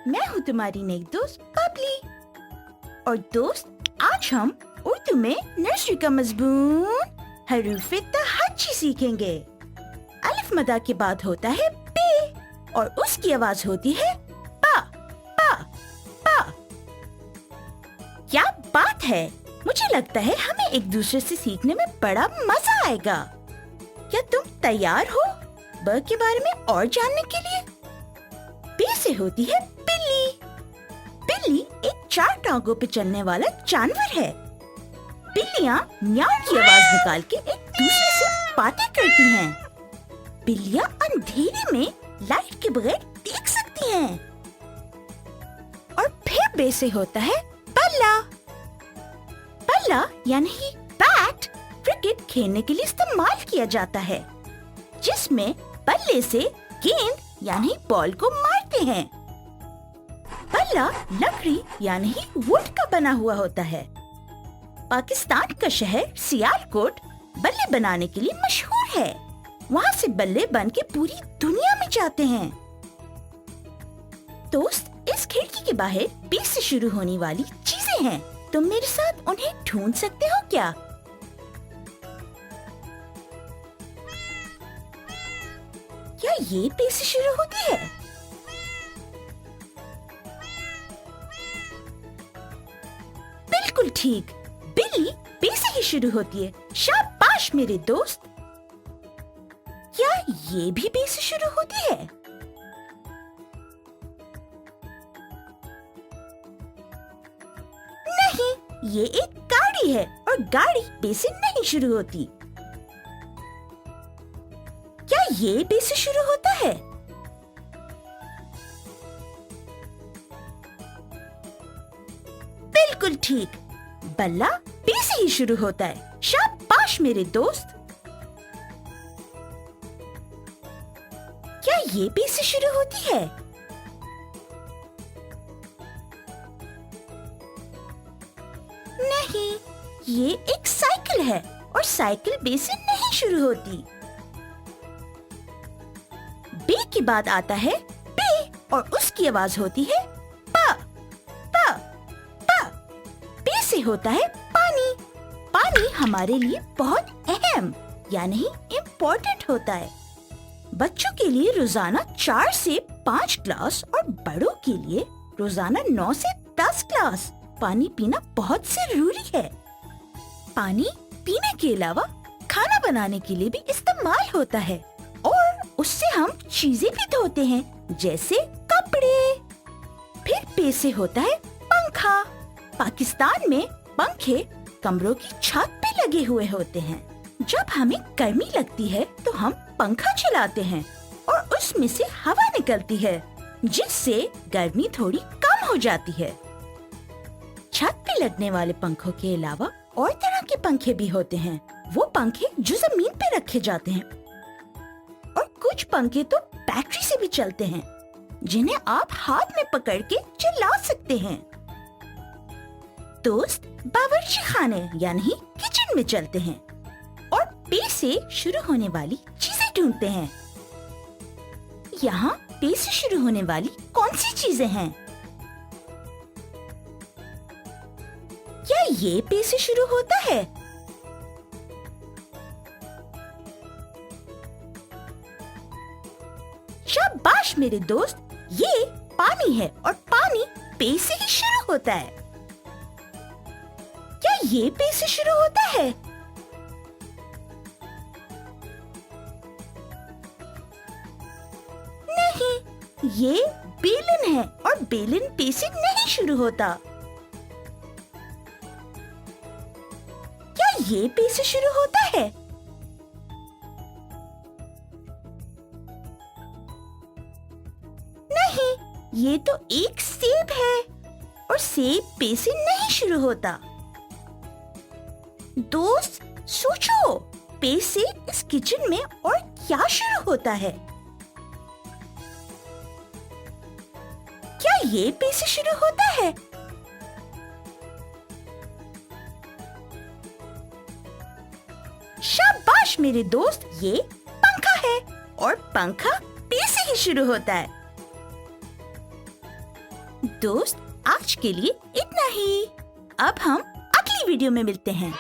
मैं हूँ तुम्हारी नई दोस्त बबली। और दोस्त, आज हम उर्दू में नर्सरी का मजमून हरूफ तहज्जी सीखेंगे। अलिफ मदा के बाद होता है बे और उसकी आवाज होती है पा पा पा। क्या बात है, मुझे लगता है हमें एक दूसरे से सीखने में बड़ा मजा आएगा। क्या तुम तैयार हो ब के बारे में और जानने के लिए? बे से होती है बिल्ली। बिल्ली एक 4 टांगों पे चलने वाला जानवर है। बिल्लियाँ म्याऊं की आवाज निकाल के एक दूसरे से बातें करती हैं। बिल्लियाँ अंधेरे में लाइट के बगैर देख सकती हैं। और फिर बे से होता है बल्ला। बल्ला यानी बैट क्रिकेट खेलने के लिए इस्तेमाल किया जाता है, जिसमें बल्ले से गेंद यानी बॉल को मारते हैं। बल्ला लकड़ी यानी वुड का बना हुआ होता है। पाकिस्तान का शहर सियालकोट बल्ले बनाने के लिए मशहूर है। वहाँ से बल्ले बन के पूरी दुनिया में जाते हैं। दोस्त, इस खिड़की के बाहर बे से शुरू होने वाली चीजें हैं। तुम मेरे साथ उन्हें ढूंढ सकते हो क्या? क्या ये बे से शुरू होती है? बिल्कुल ठीक, बिल्ली बे से ही शुरू होती है। शाबाश मेरे दोस्त। क्या ये भी बे से शुरू होती है? नहीं, ये एक गाड़ी है और गाड़ी बे से नहीं शुरू होती। क्या ये बे से शुरू होता है? बिल्कुल ठीक, बल्ला बे से ही शुरू होता है। शाबाश मेरे दोस्त। क्या ये बे से शुरू होती है? नहीं, ये एक साइकिल है और साइकिल बे से नहीं शुरू होती। बे के बाद आता है बे और उसकी आवाज होती है पा पा पा। बे से होता है पानी। पानी हमारे लिए बहुत अहम यानी इम्पोर्टेंट होता है। बच्चों के लिए रोजाना 4 से 5 ग्लास और बड़ों के लिए रोजाना 9 से 10 ग्लास पानी पीना बहुत जरूरी है। पानी पीने के अलावा खाना बनाने के लिए भी इस्तेमाल होता है और उससे हम चीजें भी धोते हैं, जैसे कपड़े। फिर पे से होता है पंखा। पाकिस्तान में पंखे कमरों की छत पे लगे हुए होते हैं। जब हमें गर्मी लगती है तो हम पंखा चलाते हैं और उसमें से हवा निकलती है, जिससे गर्मी थोड़ी कम हो जाती है। छत पे लगने वाले पंखों के अलावा और तरह के पंखे भी होते हैं। वो पंखे जो जमीन पे रखे जाते हैं, और कुछ पंखे तो बैटरी से भी चलते हैं, जिन्हें आप हाथ में पकड़ के चला सकते हैं। दोस्त, बावर्ची खाने यानी किचन में चलते हैं और पे से शुरू होने वाली चीजें ढूंढते हैं। यहाँ पे से शुरू होने वाली कौन सी चीजें हैं? क्या ये पे से शुरू होता है? शाबाश मेरे दोस्त, ये पानी है और पानी पे से ही शुरू होता है। क्या ये पे से शुरू होता है? नहीं, ये बेलन है और बेलन पे से नहीं शुरू होता। क्या ये पे से शुरू होता है? नहीं, ये तो एक सेब है और सेब पे से नहीं शुरू होता। दोस्त, सोचो, पे से इस किचन में और क्या शुरू होता है? क्या ये पे से शुरू होता है? शाबाश मेरे दोस्त, ये पंखा है और पंखा पे से ही शुरू होता है। दोस्त, आज के लिए इतना ही। अब हम अगली वीडियो में मिलते हैं।